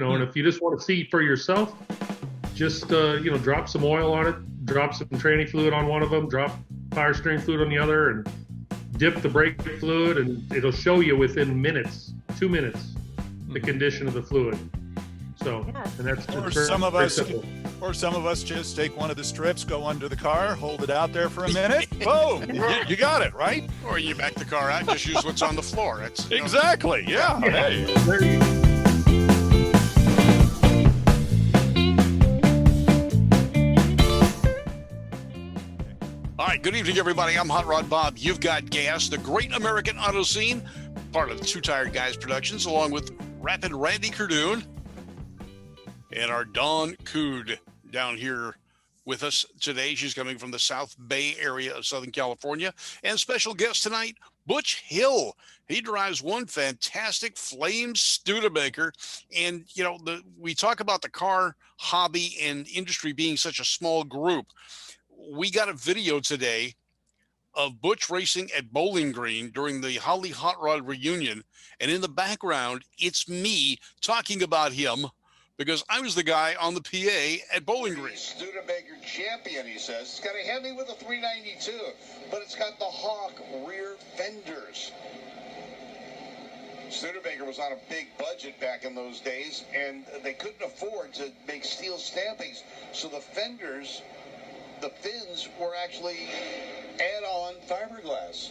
know, and if you just want to see for yourself, just drop some oil on it, drop some training fluid on one of them, drop power steering fluid on the other, and dip the brake fluid, and it'll show you within minutes, 2 minutes, the condition of the fluid. So, and that's or some of us just take one of the strips, go under the car, hold it out there for a minute. Boom, you got it, right? Or you back the car out and just use what's on the floor. That's exactly, yeah. Hey. There you go. All right, good evening, everybody. I'm Hot Rod Bob. You've got GAAS, the Great American Auto Scene, part of Two Tired Guys Productions, along with Rapid Randy Kerdoon and our Dawn Cood down here with us today. She's coming from the South Bay area of Southern California. And special guest tonight, Butch Hill. He drives one fantastic flame Studebaker. And, you know, we talk about the car hobby and industry being such a small group. We got a video today of Butch racing at Bowling Green during the Holly Hot Rod reunion. And in the background, it's me talking about him because I was the guy on the PA at Bowling Green. Studebaker champion, he says. It's got a Hemi with a 392, but it's got the Hawk rear fenders. Studebaker was on a big budget back in those days, and they couldn't afford to make steel stampings, so the fenders, the fins, were actually add-on fiberglass.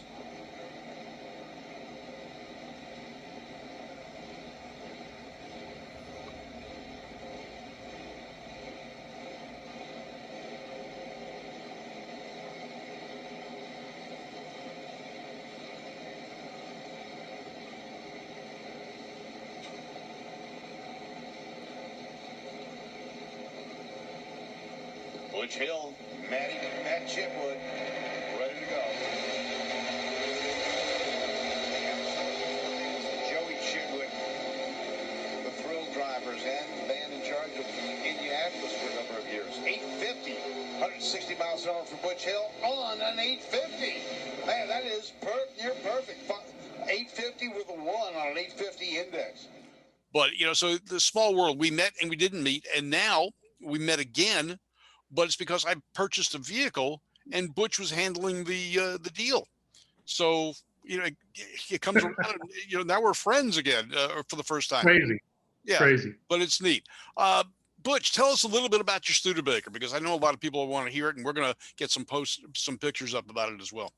Butch Hill, Matt Chitwood, ready to go. Joey Chitwood, the Thrill Drivers, and the band in charge of Indianapolis for a number of years. 850, 160 miles an hour for Butch Hill on an 850. Man, that is near perfect. 850 with a 1 on an 850 index. But, you know, so the small world, we met and we didn't meet, and now we met again. But it's because I purchased a vehicle and Butch was handling the deal. So, you know, it comes around, you know, now we're friends again for the first time. Crazy. Yeah. Crazy. But it's neat. Butch, tell us a little bit about your Studebaker, because I know a lot of people want to hear it, and we're going to get some pictures up about it as well.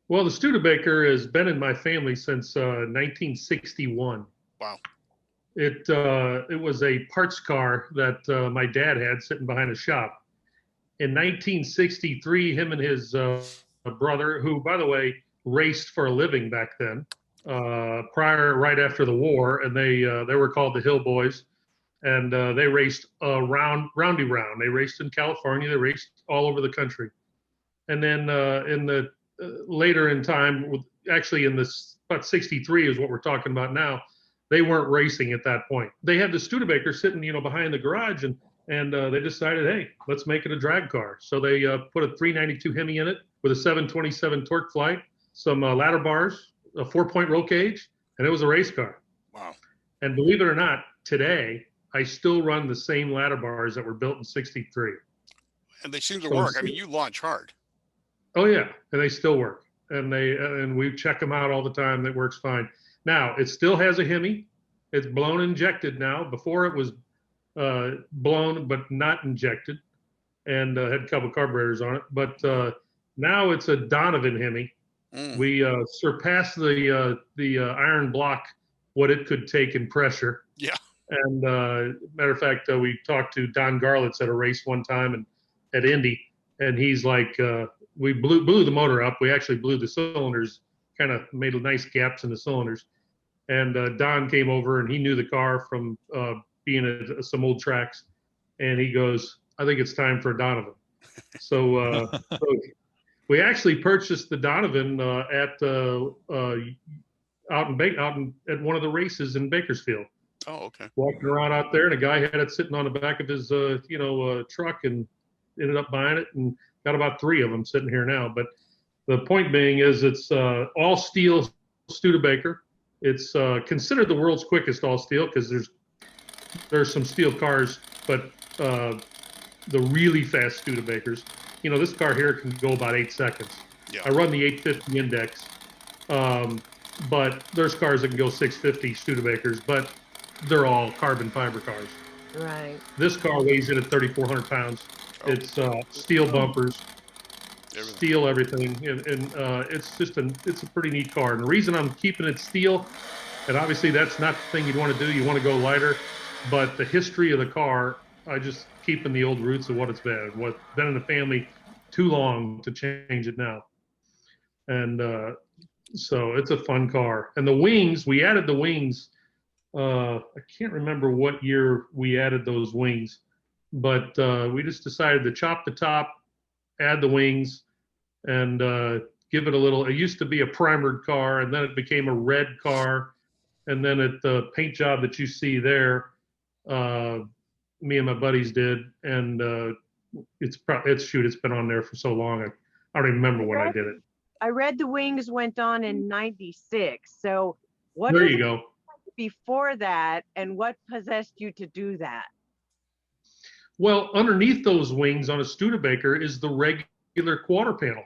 Well, the Studebaker has been in my family since 1961. Wow. It was a parts car that my dad had sitting behind a shop. In 1963, him and his brother, who, by the way, raced for a living back then, right after the war, and they were called the Hill Boys, and they raced roundy round. They raced in California. They raced all over the country. And then in the later in time, actually in this about 63 is what we're talking about now. They weren't racing at that point. They had the Studebaker sitting, you know, behind the garage, and they decided, hey, let's make it a drag car. So they put a 392 Hemi in it with a 727 torque flight, some ladder bars, a 4-point roll cage, and it was a race car. Wow. And believe it or not, today I still run the same ladder bars that were built in 63. And they seem to work. I mean, you launch hard. Oh yeah, and they still work. And we check them out all the time. That works fine. Now, it still has a Hemi. It's blown injected now. Before it was blown but not injected, and had a couple carburetors on it. But now it's a Donovan Hemi. We surpassed the iron block, what it could take in pressure. Yeah. And matter of fact, we talked to Don Garlitz at a race one time and at Indy, and he's like, we blew the motor up. We actually blew the cylinders, kind of made nice gaps in the cylinders. And Don came over, and he knew the car from being at some old tracks. And he goes, I think it's time for a Donovan. So we actually purchased the Donovan at one of the races in Bakersfield. Oh, okay. Walking around out there, and a guy had it sitting on the back of his truck, and ended up buying it, and got about 3 of them sitting here now. But the point being is, it's all steel Studebaker. It's considered the world's quickest all steel, because there's there's some steel cars, but the really fast Studebakers, you know, this car here can go about 8 seconds. Yeah. I run the 850 index, but there's cars that can go 650 Studebakers, but they're all carbon fiber cars. Right. This car weighs in at 3,400 pounds. Oh. It's steel bumpers, Everything. steel everything, and it's just it's a pretty neat car. And the reason I'm keeping it steel, and obviously that's not the thing you'd want to do. You want to go lighter, but the history of the car, I just keeping the old roots of what it's been. What's been in the family too long to change it now. And so it's a fun car. And the wings, we added the wings. I can't remember what year we added those wings, but we just decided to chop the top, add the wings, and give it a little. It used to be a primered car, and then it became a red car, and then the paint job that you see there, me and my buddies did, and it's been on there for so long. I don't even remember when I did it. I read the wings went on in '96. So what? There you go. Before that, and what possessed you to do that? Well, underneath those wings on a Studebaker is the regular quarter panel.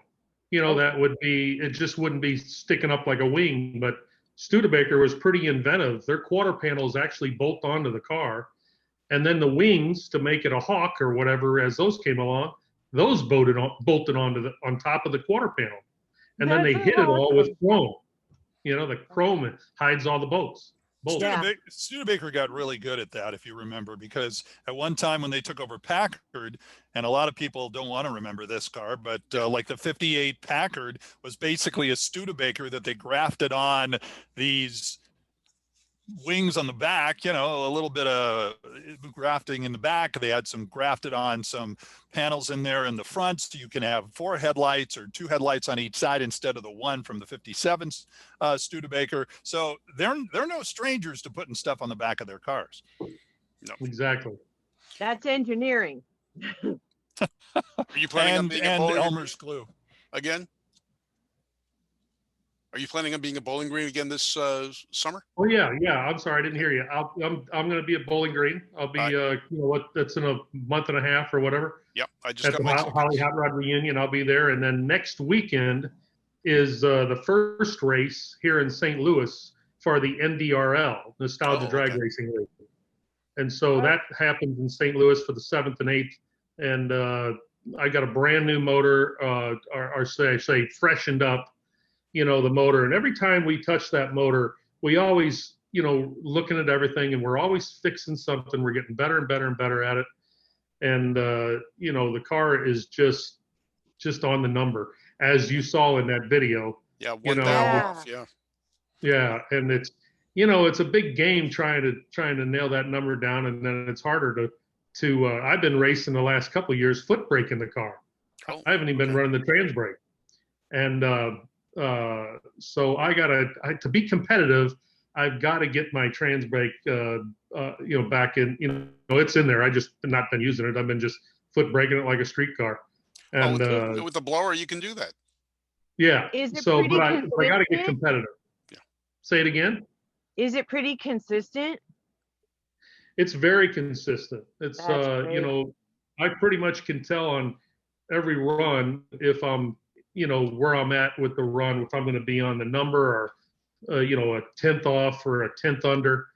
You know, that would be, it just wouldn't be sticking up like a wing, but Studebaker was pretty inventive. Their quarter panels actually bolt onto the car, and then the wings, to make it a hawk or whatever, as those came along, those bolted onto on top of the quarter panel, and then they hit it all with chrome. You know, the chrome hides all the bolts. Studebaker got really good at that, if you remember, because at one time when they took over Packard, and a lot of people don't want to remember this car, but like the 58 Packard was basically a Studebaker that they grafted on these wings on the back, you know, a little bit of grafting in the back. They had some grafted on some panels in there in the front, so you can have 4 headlights or 2 headlights on each side instead of the 1 from the 57 Studebaker. So they're no strangers to putting stuff on the back of their cars. No. Exactly. That's engineering. Are you planning on being a bowling Elmer's glue again? Are you planning on being a Bowling Green again this summer? Oh yeah. I'm sorry, I didn't hear you. I'm going to be at Bowling Green. I'll be you know what? That's in a month and a half or whatever. Yep, I just got my Holly Hot Rod reunion. I'll be there, and then next weekend is the first race here in St. Louis for the NDRL, Nostalgia Drag Racing League, and so that happens in St. Louis for the 7th and 8th, and I got a brand new motor, or say freshened up. You know, the motor, and every time we touch that motor, we always, you know, looking at everything, and we're always fixing something. We're getting better and better and better at it. And, you know, the car is just on the number, as you saw in that video. Yeah. Yeah. And it's, you know, it's a big game trying to nail that number down. And then it's harder to I've been racing the last couple of years, foot braking the car. I haven't even been running the trans brake. And, so to be competitive, I've got to get my trans brake, you know, back in, you know, it's in there. I just not been using it. I've been just foot braking it like a street car. And, with the blower, you can do that. Yeah. Is it so, pretty but I got to get competitive. Yeah. Say it again. Is it pretty consistent? It's very consistent. It's, you know, I pretty much can tell on every run if I'm, you know, where I'm at with the run, if I'm going to be on the number or, you know, a 10th off or a 10th under.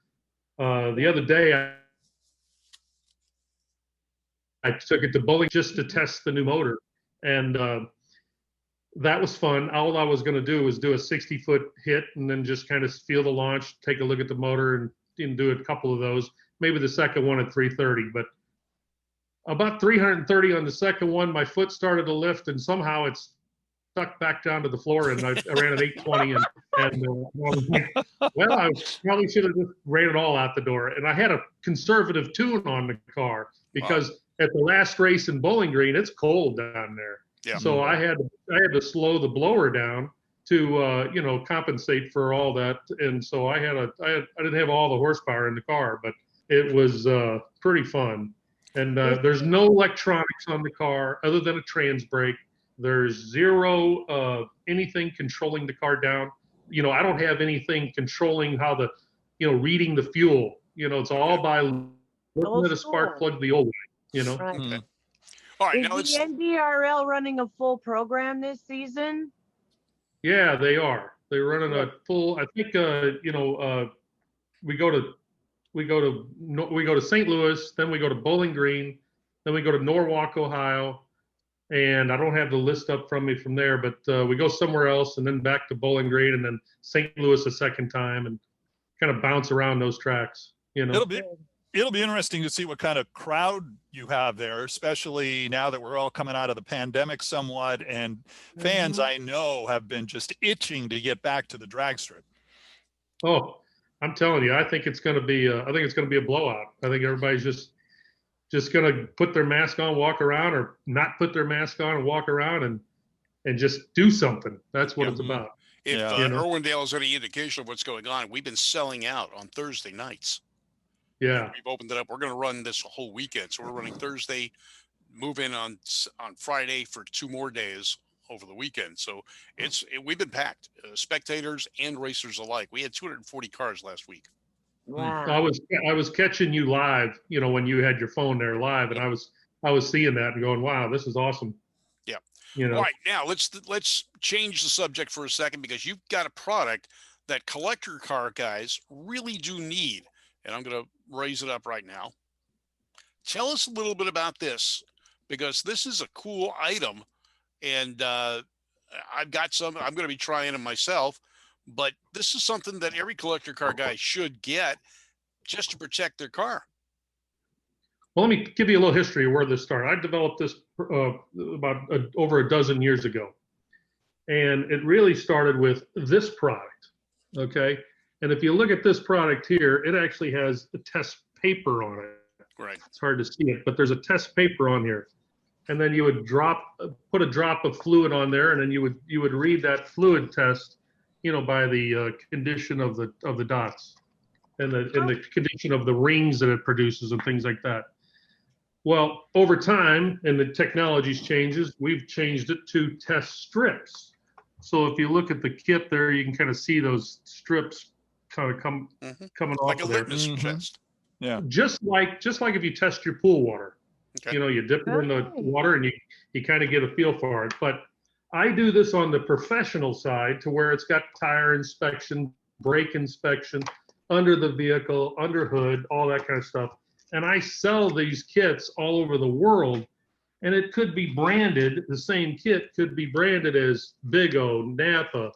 The other day, I took it to bowling just to test the new motor. And that was fun. All I was going to do was do a 60-foot hit and then just kind of feel the launch, take a look at the motor and do a couple of those. Maybe the second one at 330. But about 330 on the second one, my foot started to lift and somehow it's stuck back down to the floor, and I ran at 820, and I was like, well, I probably should have just ran it all out the door. And I had a conservative tune on the car because at the last race in Bowling Green, it's cold down there. Yeah. So I had to slow the blower down to you know, compensate for all that. And so I didn't have all the horsepower in the car, but it was pretty fun. And there's no electronics on the car other than a trans brake. There's zero anything controlling the car down. You know, I don't have anything controlling how you know, reading the fuel. You know, it's all by Looking at a spark school. plug the old way, you know? Right. Okay. All right. Is Now let's. the NDRL running a full program this season? Yeah, they are. They're running Yeah. a full, I think, we go to we go to St. Louis, then we go to Bowling Green, then we go to Norwalk, Ohio, and I don't have the list up from me from there, but we go somewhere else and then back to Bowling Green and then St. Louis a second time and kind of bounce around those tracks, you know. It'll be interesting to see what kind of crowd you have there, especially now that we're all coming out of the pandemic somewhat, and fans I know have been just itching to get back to the drag strip. Oh, I'm telling you, I think it's going to be a blowout. I think everybody's just going to put their mask on, walk around, or not put their mask on and walk around and just do something. That's what it's about. If Yeah. Irwindale is any indication of what's going on, we've been selling out on Thursday nights. Yeah. We've opened it up. We're going to run this whole weekend. So we're running Thursday, move in on Friday for 2 more days over the weekend. So we've been packed, spectators and racers alike. We had 240 cars last week. Wow. I was catching you live, you know, when you had your phone there live, and I was seeing that and going, wow, this is awesome. Yeah. You know. All right, now let's change the subject for a second, because you've got a product that collector car guys really do need, and I'm going to raise it up right now. Tell us a little bit about this, because this is a cool item, and I've got some. I'm going to be trying them myself, but this is something that every collector car guy should get just to protect their car. Well, let me give you a little history of where this started. I developed this about over a dozen years ago, and it really started with this product. Okay, and if you look at this product here, it actually has a test paper on it. Right. It's hard to see it, but there's a test paper on here, and then you would put a drop of fluid on there, and then you would read that fluid test, you know, by the condition of the dots and the condition of the rings that it produces and things like that. Well, over time, and the technology's changes, we've changed it to test strips. So if you look at the kit there, you can kind of see those strips kind of coming off Like a of there. litmus test. Yeah. Just like if you test your pool water. Okay. You know, you dip it in the water and you kind of get a feel for it. But I do this on the professional side to where it's got tire inspection, brake inspection, under the vehicle, under hood, all that kind of stuff. And I sell these kits all over the world, and it could be branded, the same kit could be branded as Big O, Napa,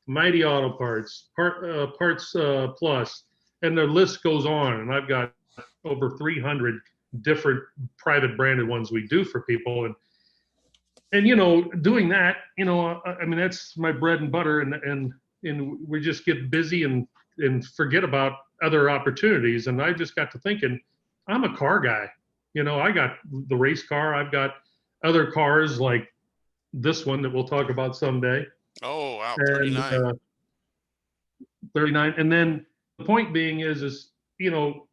Mighty Auto Parts, Parts Plus, and the list goes on. And I've got over 300 different private branded ones we do for people. And you know, doing that, you know, I mean, that's my bread and butter, and we just get busy and forget about other opportunities. And I just got to thinking, I'm a car guy. You know, I got the race car. I've got other cars like this one that we'll talk about someday. Oh, wow. And, 39. 39. And then the point being is, you know,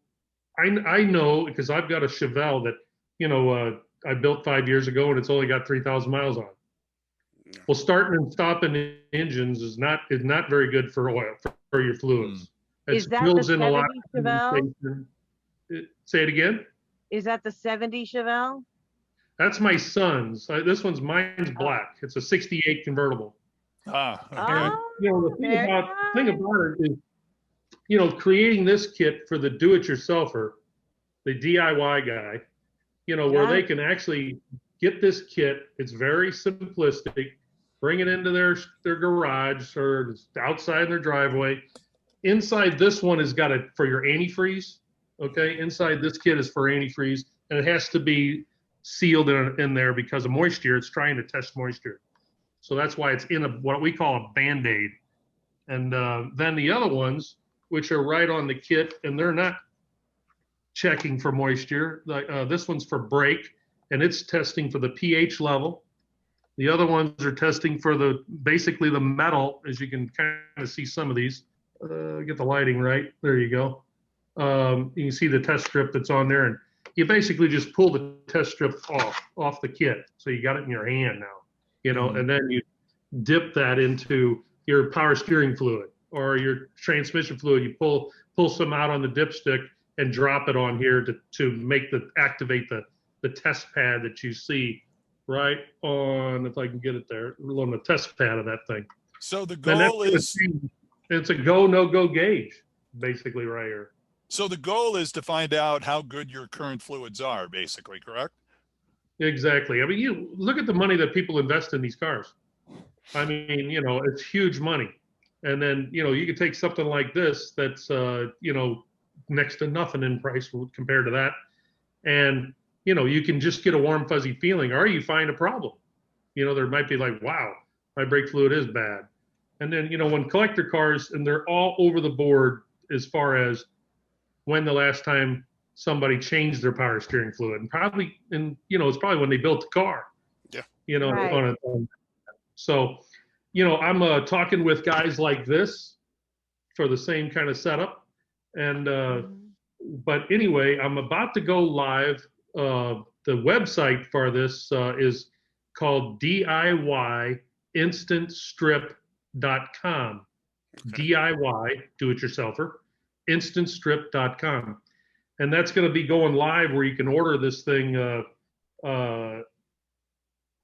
I know, because I've got a Chevelle that, you know, I built 5 years ago and it's only got 3,000 miles on it. Well, starting and stopping engines is not very good for oil, for your fluids. Is that the 70 Chevelle? Say it again. Is that the 70 Chevelle? That's my son's. Mine's black. It's a 68 convertible. Ah, okay. And, you know, the thing Very about it is, you know, creating this kit for the do-it-yourselfer, the DIY guy, you know, where they can actually get this kit. It's very simplistic. Bring it into their garage or outside their driveway. Inside this one has got it for your antifreeze. Okay, inside this kit is for antifreeze, and it has to be sealed in there because of moisture. It's trying to test moisture. So that's why it's in what we call a Band-Aid. And then the other ones, which are right on the kit, and they're not checking for moisture. This one's for brake, and it's testing for the pH level. The other ones are testing for basically the metal, as you can kind of see some of these. Get the lighting right. There you go. You can see the test strip that's on there, and you basically just pull the test strip off the kit. So you got it in your hand now, you know, and then you dip that into your power steering fluid or your transmission fluid. You pull some out on the dipstick, and drop it on here to activate the test pad that you see right on, if I can get it there, on the test pad of that thing. So the And that's goal gonna is, it's a go, no go gauge, basically right here. so the goal is to find out how good your current fluids are, basically, correct? Exactly. I mean, you look at the money that people invest in these cars. I mean, you know, it's huge money. And then, you know, you could take something like this that's, you know, next to nothing in price compared to that. And, you know, you can just get a warm, fuzzy feeling, or you find a problem. You know, there might be like, wow, my brake fluid is bad. And then, you know, when collector cars, and they're all over the board as far as when the last time somebody changed their power steering fluid, and probably, and you know, it's probably when they built the car. Yeah. You know, Right. So, you know, I'm talking with guys like this for the same kind of setup, and but anyway, I'm about to go live. The website for this is called DIYInstantStrip.com. Okay. DIY, do-it-yourselfer, instantstrip.com. And that's going to be going live where you can order this thing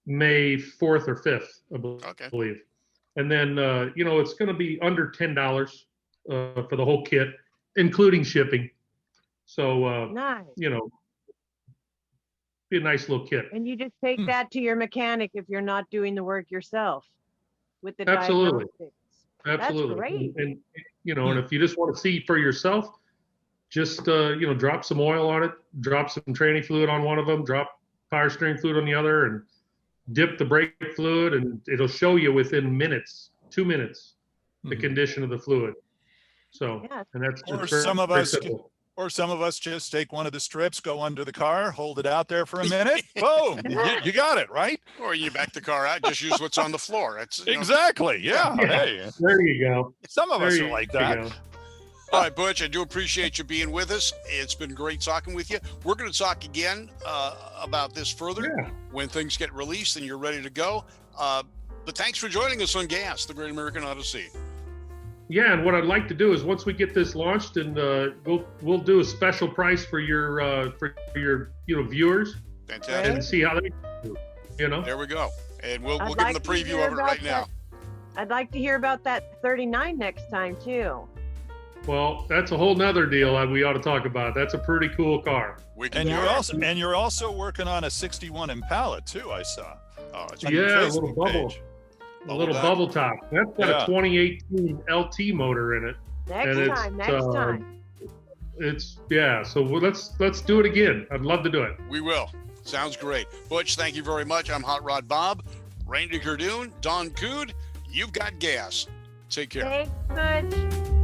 May 4th or 5th, I believe. And then, you know, it's going to be under $10 for the whole kit, including shipping. So, Nice. you know, be a nice little kit. And you just take that to your mechanic if you're not doing the work yourself with the Absolutely. diagnostics. Absolutely. That's great. And you know, and if you just want to see for yourself, just you know, drop some oil on it, drop some tranny fluid on one of them, drop power steering fluid on the other, and dip the brake fluid, and it'll show you within minutes, 2 minutes, the condition of the fluid. So, Yeah. and that's Or just some of very us, simple. or some of us just take one of the strips, go under the car, hold it out there for a minute. Boom, you got it, right? Or you back the car out, just use what's on the floor. That's, you know. Exactly. Yeah. Yeah. Hey, There you go. some of us There are you like go. that. All right, Butch, I do appreciate you being with us. It's been great talking with you. We're going to talk again about this further Yeah. when things get released and you're ready to go. But thanks for joining us on GAAS, the Great American Auto Scene. Yeah, and what I'd like to do is once we get this launched, and we'll do a special price for your you know, viewers, Fantastic. and see how they do, you know. There we go. And we'll I'd give them like the to preview hear of it about right now. I'd like to hear about that 39 next time too. Well, that's a whole nother deal we ought to talk about. That's a pretty cool car. We can And do Yeah. it. you're also working on a 61 Impala too, I saw. Oh, it's On your Yeah, a little Facebook bubble. page. A little back. bubble top. That's got Yeah. a 2018 LT motor in it. Next And time, it's, next time. It's yeah. So let's do it again. I'd love to do it. We will. Sounds great. Butch, thank you very much. I'm Hot Rod Bob. Randy Kerdoon, Don Cood. You've got gas. Take care. Thanks, Butch.